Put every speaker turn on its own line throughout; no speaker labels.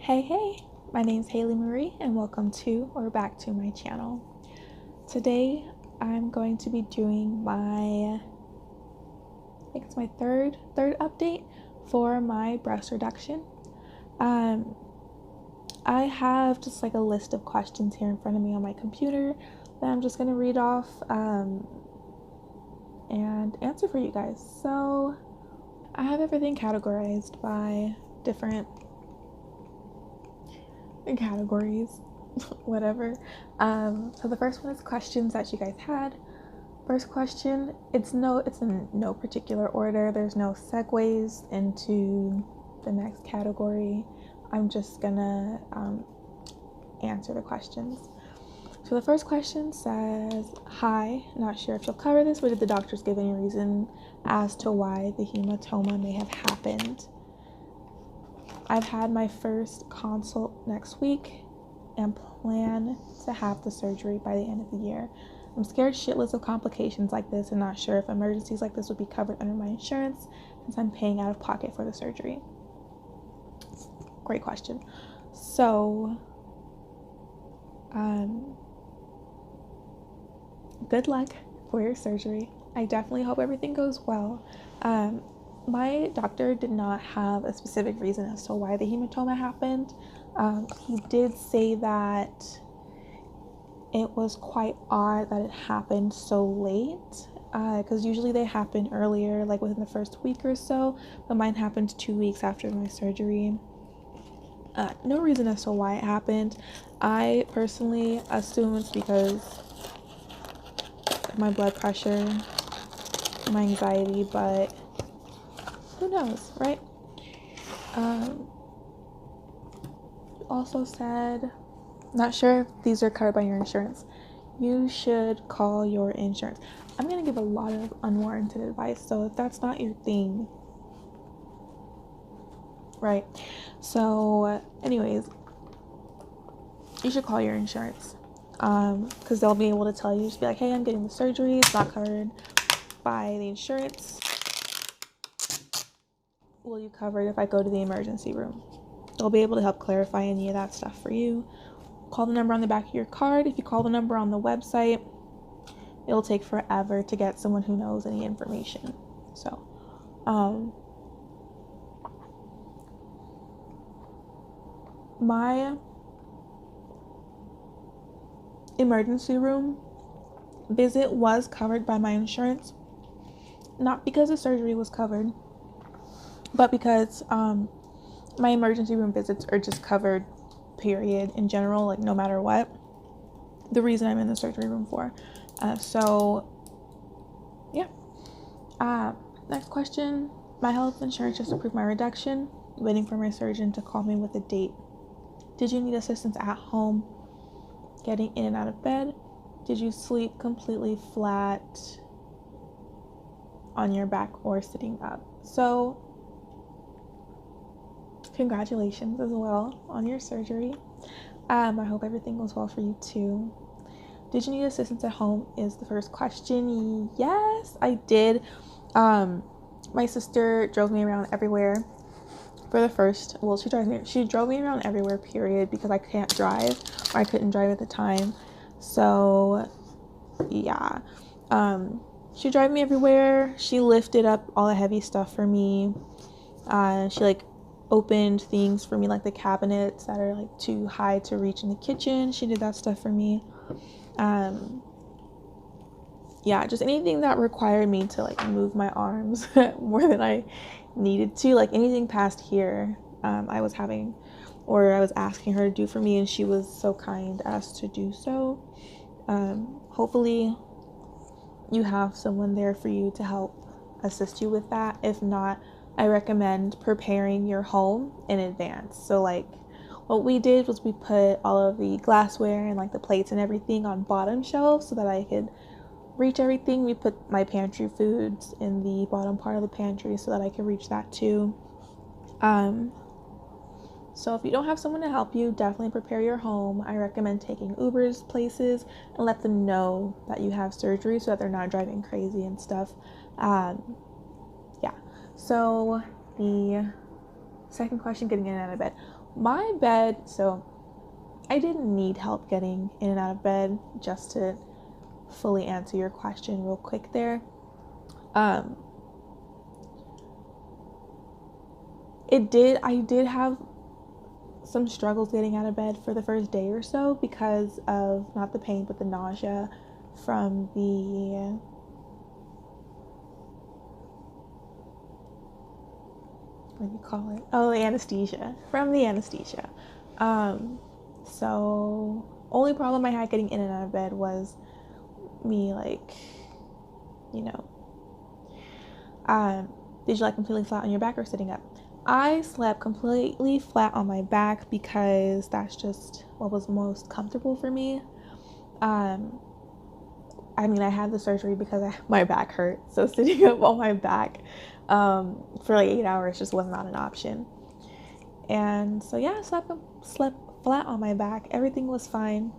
Hey, my name's Haley Marie and welcome to or back to my channel. Today I'm going to be doing I think it's my third update for my breast reduction. I have just like a list of questions here in front of me on my computer that I'm just going to read off and answer for you guys. So I have everything categorized by different categories, whatever. So the first one is questions that you guys had. First question, it's in no particular order. There's no segues into the next category. I'm just gonna answer the questions. So the first question says, hi, not sure if you'll cover this, but did the doctors give any reason as to why the hematoma may have happened? I've had my first consult next week and plan to have the surgery by the end of the year. I'm scared shitless of complications like this and not sure if emergencies like this would be covered under my insurance since I'm paying out of pocket for the surgery. Great question. So, good luck for your surgery. I definitely hope everything goes well. My doctor did not have a specific reason as to why the hematoma happened. He did say that it was quite odd that it happened so late, because usually they happen earlier, like within the first week or so, but mine happened 2 weeks after my surgery. No reason as to why it happened. I personally assume it's because of my blood pressure, my anxiety, but who knows, right? Also said, not sure if these are covered by your insurance. You should call your insurance. I'm going to give a lot of unwarranted advice, so if that's not your thing, right? So anyways, you should call your insurance, because they'll be able to tell you, just be like, hey, I'm getting the surgery, it's not covered by the insurance. Will you cover it if I go to the emergency room? They'll be able to help clarify any of that stuff for you. Call the number on the back of your card. If you call the number on the website, it'll take forever to get someone who knows any information. So, my emergency room visit was covered by my insurance. Not because the surgery was covered, but because my emergency room visits are just covered, period, in general, like no matter what the reason I'm in the surgery room for. So yeah. Next question. My health insurance just approved my reduction. Waiting for my surgeon to call me with a date. Did you need assistance at home getting in and out of bed? Did you sleep completely flat on your back or sitting up? So congratulations as well on your surgery. I hope everything goes well for you too. Did you need assistance at home is the first question. Yes, I did. My sister drove me around everywhere for the first, well, she drove me around everywhere, period, because I can't drive, or I couldn't drive at the time. So yeah, she drove me everywhere. She lifted up all the heavy stuff for me. She like opened things for me, like the cabinets that are like too high to reach in the kitchen. She did that stuff for me. Yeah, just anything that required me to like move my arms more than I needed to, like anything past here, I was asking her to do for me, and she was so kind as to do so. Hopefully you have someone there for you to help assist you with that. If not, I recommend preparing your home in advance. So like what we did was we put all of the glassware and like the plates and everything on bottom shelves so that I could reach everything. We put my pantry foods in the bottom part of the pantry so that I could reach that too. So if you don't have someone to help you, definitely prepare your home. I recommend taking Ubers places and let them know that you have surgery so that they're not driving crazy and stuff. Yeah. So the Second question, getting in and out of bed. My bed, so I didn't need help getting in and out of bed, just to fully answer your question real quick there. I did have some struggles getting out of bed for the first day or so because of not the pain but the nausea from the what do you call it? Oh, the anesthesia. From the anesthesia. So only problem I had getting in and out of bed was me, like, you know, did you like completely flat on your back or sitting up? I slept completely flat on my back because that's just what was most comfortable for me. I mean, I had the surgery because my back hurt, so sitting up on my back for like 8 hours just was not an option. And so yeah, I slept flat on my back. Everything was fine.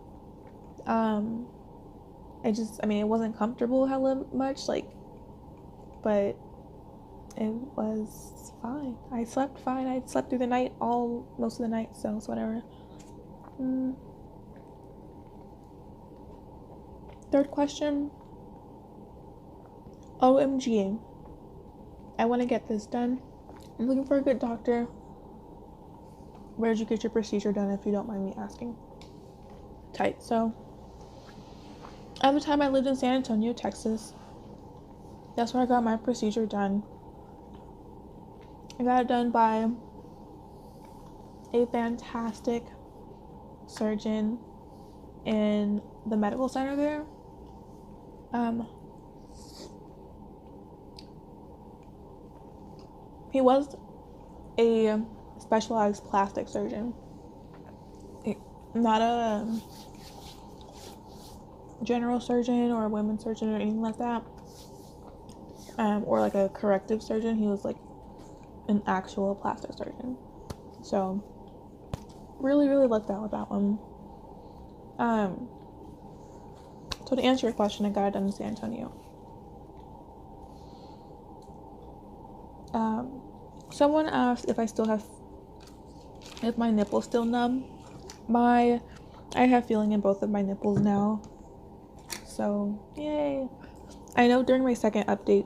It wasn't comfortable hella much, like, but it was fine. I slept fine. I slept through the night, most of the night, so it's whatever. Third question. OMG. I want to get this done. I'm looking for a good doctor. Where did you get your procedure done, if you don't mind me asking? Tight. So, at the time I lived in San Antonio, Texas. That's where I got my procedure done. I got it done by a fantastic surgeon in the medical center there. He was a specialized plastic surgeon, not a general surgeon or a women's surgeon or anything like that, or like a corrective surgeon. He was like an actual plastic surgeon. So really lucked out with that one. So to answer your question, I got it done in San Antonio. Someone asked if my nipples still numb. I have feeling in both of my nipples now. So yay. I know during my second update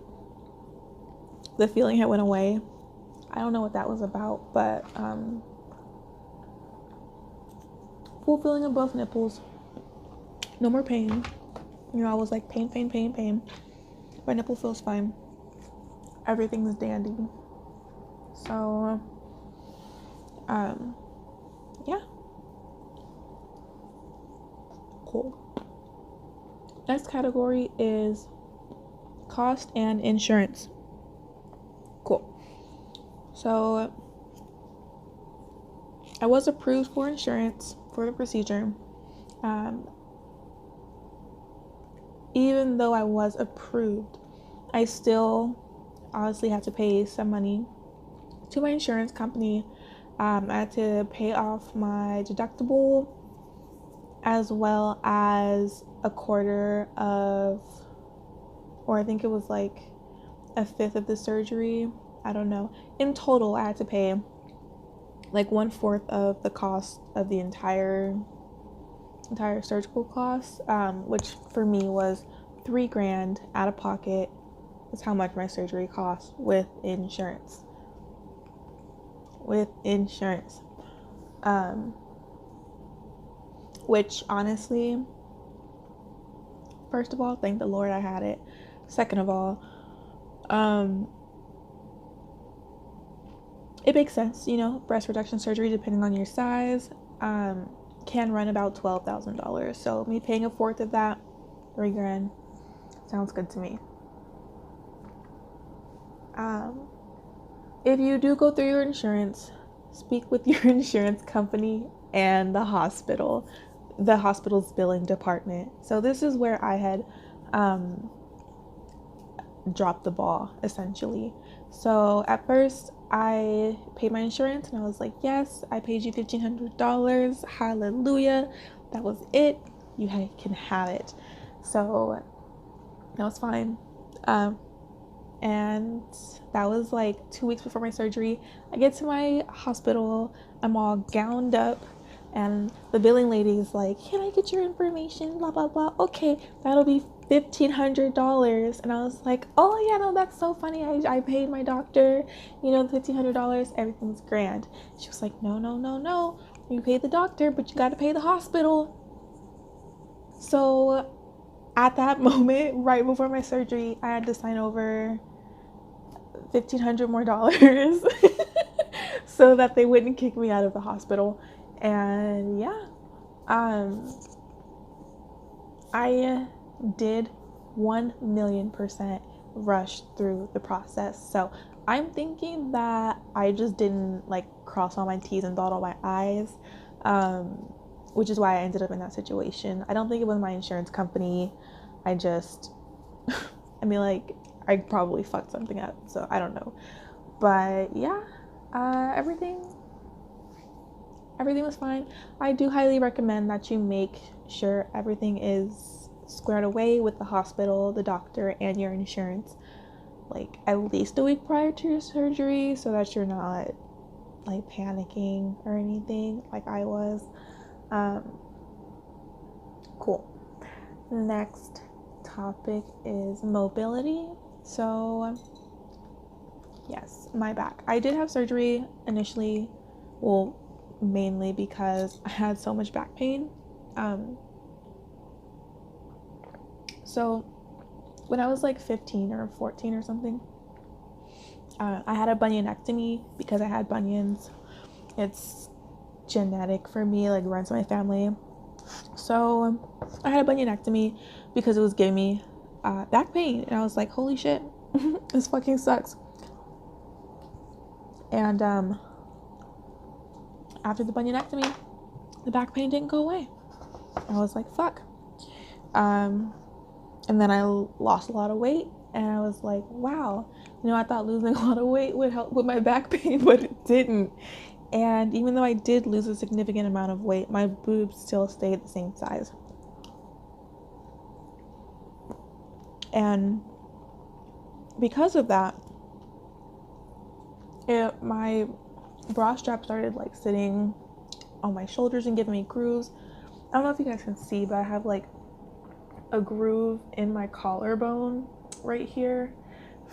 the feeling had went away. I don't know what that was about, but full feeling in both nipples. No more pain. You know, I was like pain. My nipple feels fine. Everything is dandy. So yeah. Cool. Next category is cost and insurance. Cool. So I was approved for insurance for the procedure. Even though I was approved, I still honestly had to pay some money to my insurance company. I had to pay off my deductible as well as a quarter of, or I think it was like a fifth of the surgery. I don't know. In total, I had to pay like 1/4 of the cost of the entire surgical costs, which for me was $3,000 out of pocket. That's how much my surgery cost with insurance. Which honestly, first of all, thank the Lord I had it. Second of all, it makes sense, you know, breast reduction surgery, depending on your size, can run about $12,000. So me paying a fourth of that, $3,000, sounds good to me. If you do go through your insurance, speak with your insurance company and the hospital's billing department. So this is where I had dropped the ball, essentially. So at first I paid my insurance and I was like, yes, I paid you $1,500. Hallelujah. That was it. You can have it. So that was fine. and that was like 2 weeks before my surgery. I get to my hospital, I'm all gowned up, and the billing lady is like, can I get your information, blah blah blah. Okay, that'll be $1,500. And I was like, oh yeah, no, that's so funny. I paid my doctor, you know, the $1,500, everything's grand. She was like, no, you pay the doctor, but you got to pay the hospital. So at that moment, right before my surgery, I had to sign over $1,500 more so that they wouldn't kick me out of the hospital. And yeah, I did 1,000,000% rush through the process. So I'm thinking that I just didn't like cross all my T's and dot all my I's, which is why I ended up in that situation. I don't think it was my insurance company. I just, I mean, like, I probably fucked something up, so I don't know. But yeah, everything was fine. I do highly recommend that you make sure everything is squared away with the hospital, the doctor, and your insurance, like at least a week prior to your surgery, so that you're not like panicking or anything like I was. Cool. Next topic is mobility. So yes, my back. I did have surgery initially, well, mainly because I had so much back pain. So when I was like 15 or 14 or something, I had a bunionectomy because I had bunions. It's genetic for me, like runs in my family. So I had a bunionectomy because it was giving me back pain, and I was like, holy shit, this fucking sucks. And after the bunionectomy, the back pain didn't go away. I was like, fuck. And then I lost a lot of weight, and I was like, wow, you know, I thought losing a lot of weight would help with my back pain, but it didn't. And even though I did lose a significant amount of weight, my boobs still stayed the same size. And because of that, my bra strap started like sitting on my shoulders and giving me grooves. I don't know if you guys can see, but I have like a groove in my collarbone right here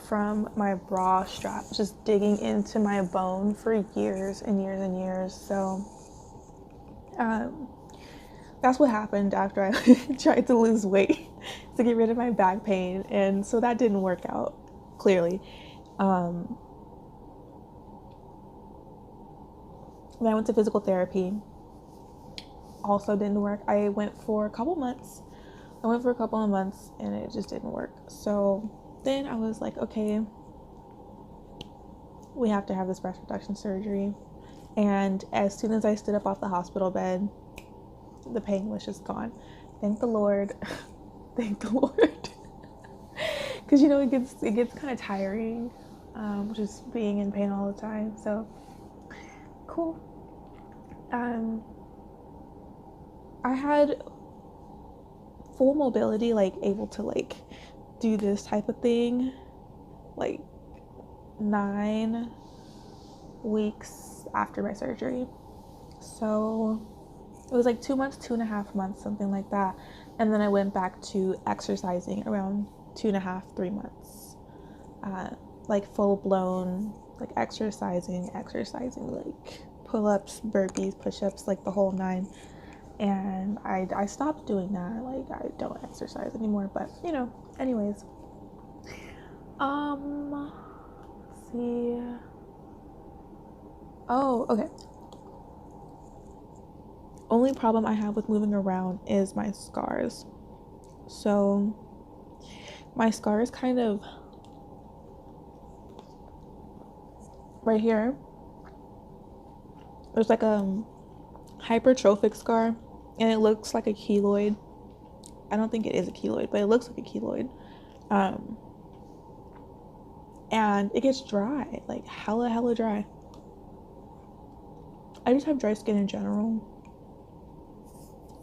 from my bra strap just digging into my bone for years and years and years. So that's what happened after I tried to lose weight to get rid of my back pain, and so that didn't work out, clearly. Then I went to physical therapy, also didn't work. I went for a couple of months and it just didn't work. So then I was like, okay, we have to have this breast reduction surgery. And as soon as I stood up off the hospital bed, the pain was just gone. Thank the Lord. Thank the Lord. Because, you know, it gets kind of tiring, just being in pain all the time. So cool. I had full mobility, like able to like do this type of thing, like 9 weeks after my surgery. So it was like 2 months, 2.5 months, something like that. And then I went back to exercising around 2.5, 3 months, like full blown, like exercising, like pull-ups, burpees, push-ups, like the whole 9. And I stopped doing that. Like, I don't exercise anymore, but you know, anyways. Let's see. Oh, okay. Only problem I have with moving around is my scars. So my scar is kind of right here. There's like a hypertrophic scar, and it looks like a keloid. I don't think it is a keloid, but it looks like a keloid. And it gets dry, like hella dry. I just have dry skin in general.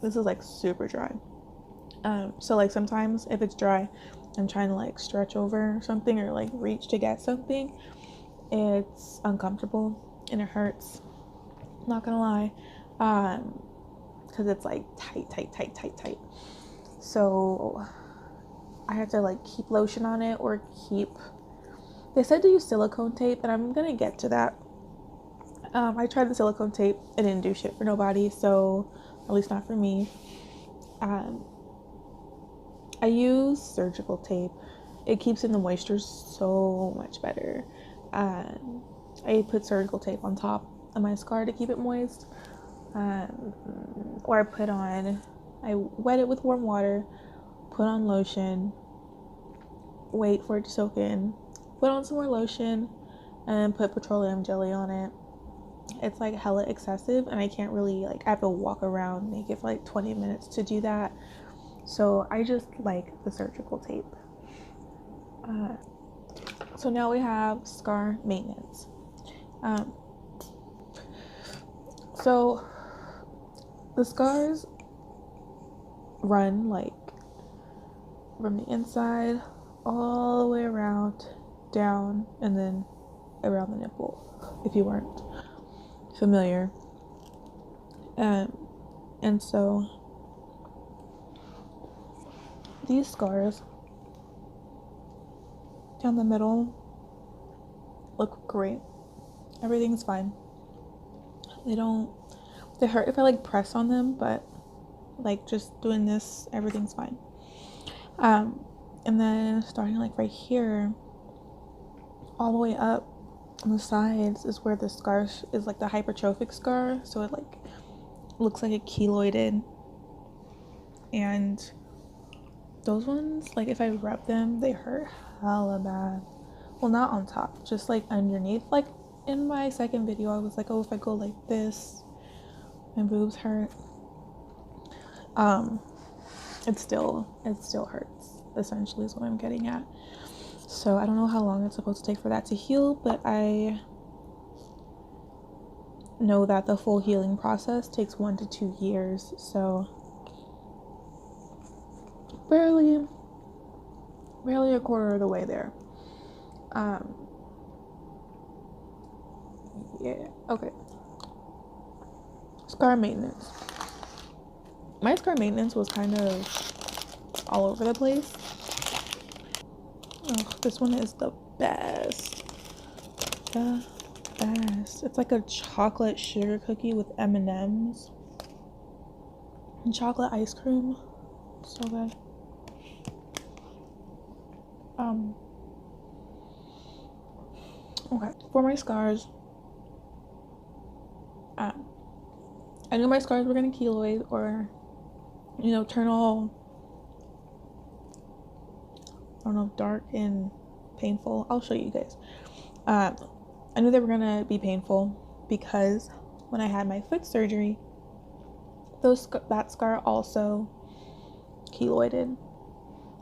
This is like super dry. So like sometimes if it's dry, I'm trying to like stretch over something or like reach to get something, it's uncomfortable and it hurts. I'm not gonna lie, because it's like tight. So I have to like keep lotion on it or keep. They said to use silicone tape, and I'm gonna get to that. I tried the silicone tape. It didn't do shit for nobody, so at least not for me. I use surgical tape. It keeps in the moisture so much better. I put surgical tape on top of my scar to keep it moist. Or I wet it with warm water, put on lotion, wait for it to soak in, put on some more lotion, and put petroleum jelly on it. It's like hella excessive, and I can't really, like, I have to walk around naked for like 20 minutes to do that. So I just like the surgical tape. So now we have scar maintenance. So the scars run like from the inside all the way around, down, and then around the nipple, if you weren't familiar. And so these scars down the middle look great. Everything's fine. They hurt if I like press on them, but like just doing this, everything's fine. And then starting like right here, all the way up on the sides is where the scar is like the hypertrophic scar. So it like looks like it keloided. And those ones, like if I rub them, they hurt hella bad. Well, not on top, just like underneath. Like in my second video, I was like, oh, if I go like this, my boobs hurt. It still hurts, essentially, is what I'm getting at. So I don't know how long it's supposed to take for that to heal, but I know that the full healing process takes 1 to 2 years. So barely a quarter of the way there. Yeah, okay. Scar maintenance. My scar maintenance was kind of all over the place. Oh, this one is the best. The best. It's like a chocolate sugar cookie with M&Ms and chocolate ice cream. So good. Okay, for my scars, I knew my scars were gonna keloid or, turn all, I don't know, dark and painful. I'll show you guys. I knew they were gonna be painful because when I had my foot surgery, that scar also keloided.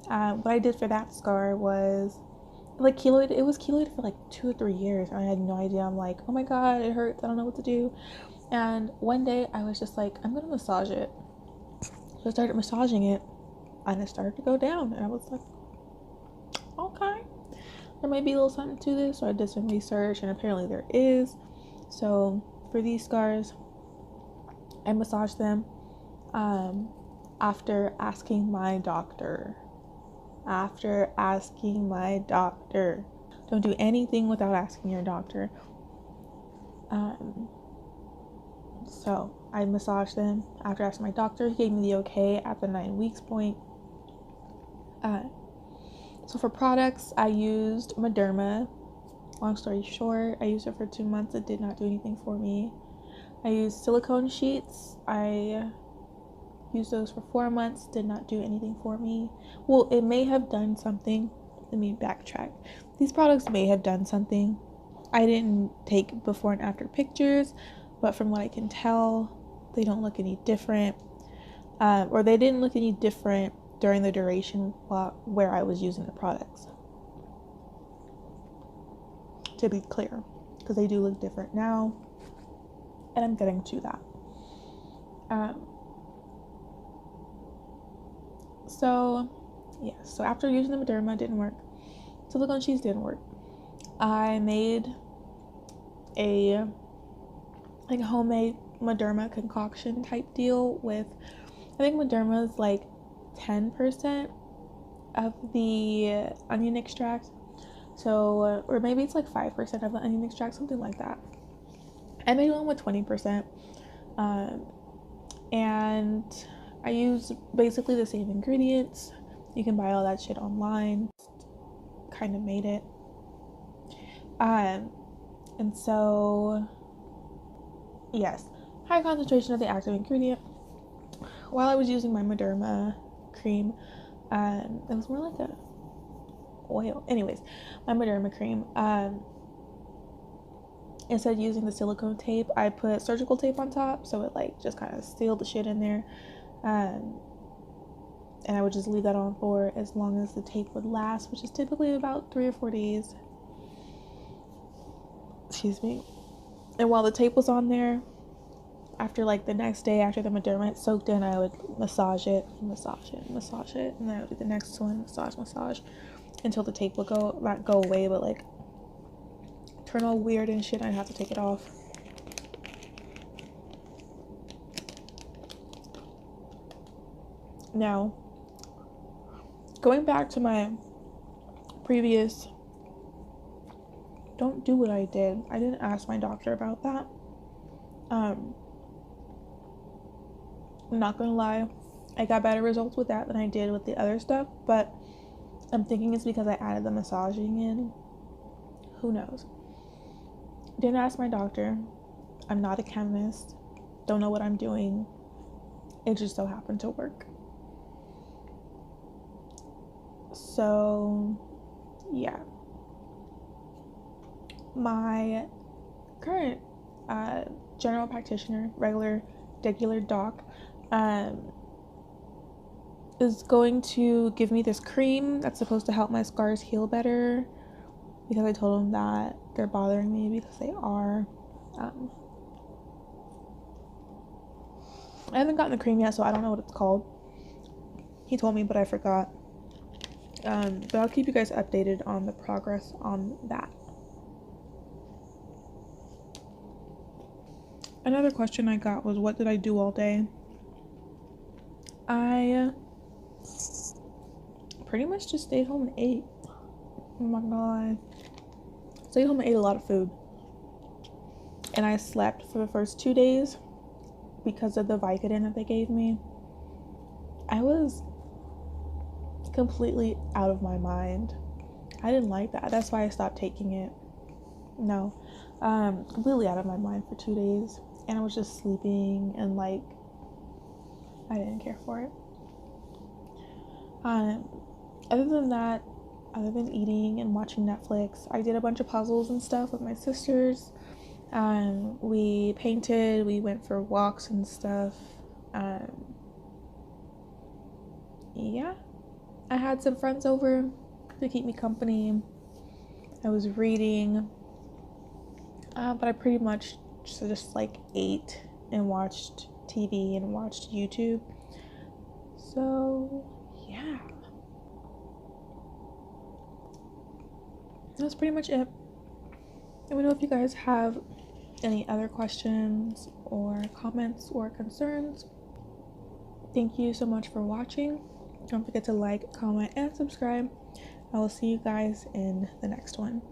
What I did for that scar was like keloid. It was keloid for like 2 or 3 years, and I had no idea. I'm like, oh my god, it hurts. I don't know what to do. And one day I was just like, I'm gonna massage it. So I started massaging it, and it started to go down. And I was like, okay, there might be a little something to this. So I did some research, and apparently there is. So for these scars, I massaged them after asking my doctor. Don't do anything without asking your doctor. So I massaged them after asking my doctor. He gave me the okay at the 9 weeks point. So for products, I used Mederma. Long story short, I used it for 2 months. It did not do anything for me. I used silicone sheets. I used those for 4 months. Did not do anything for me. Well, it may have done something. Let me backtrack. These products may have done something. I didn't take before and after pictures, but from what I can tell, they don't look any different. Or they didn't look any different during the duration where I was using the products. To be clear, because they do look different now, and I'm getting to that. So Yes, so after using the Mederma, it didn't work. Silicone cheese didn't work. I made a like homemade Mederma concoction type deal with, I think Mederma is like 10% of the onion extract. So, or maybe it's like 5% of the onion extract, something like that. I made one with 20%. And I use basically the same ingredients. You can buy all that shit online. Kind of made it. And so, yes, high concentration of the active ingredient. While I was using my Mederma cream, it was more like a oil. Anyways, my Mederma cream, instead of using the silicone tape, I put surgical tape on top, so it like just kind of sealed the shit in there. And I would just leave that on for as long as the tape would last, which is typically about 3 or 4 days. Excuse me. And while the tape was on there, after like the next day after the Mederma had soaked in, I would massage it, and then I would do the next one, massage, until the tape would not go away, but like turn all weird and shit. I'd have to take it off. Now, going back to my previous, don't do what I did. I didn't ask my doctor about that. I'm not gonna lie, I got better results with that than I did with the other stuff, but I'm thinking it's because I added the massaging in. Who knows? Didn't ask my doctor. I'm not a chemist. Don't know what I'm doing. It just so happened to work. So, yeah. My current general practitioner, regular doc, is going to give me this cream that's supposed to help my scars heal better, because I told him that they're bothering me, because they are. I haven't gotten the cream yet, so I don't know what it's called. He told me, but I forgot. But I'll keep you guys updated on the progress on that. Another question I got was, what did I do all day? I pretty much just stayed home and ate. I'm not gonna lie. Stayed home and ate a lot of food. And I slept for the first 2 days because of the Vicodin that they gave me. I was completely out of my mind. I didn't like that. That's why I stopped taking it. No. Completely out of my mind for 2 days. And I was just sleeping and like, I didn't care for it. Other than that, other than eating and watching Netflix, I did a bunch of puzzles and stuff with my sisters. We painted, we went for walks and stuff. Yeah. I had some friends over to keep me company. I was reading. But I pretty much just like ate and watched TV and watched YouTube. So, yeah. That's pretty much it. Let me know if you guys have any other questions or comments or concerns. Thank you so much for watching. Don't forget to like, comment, and subscribe. I will see you guys in the next one.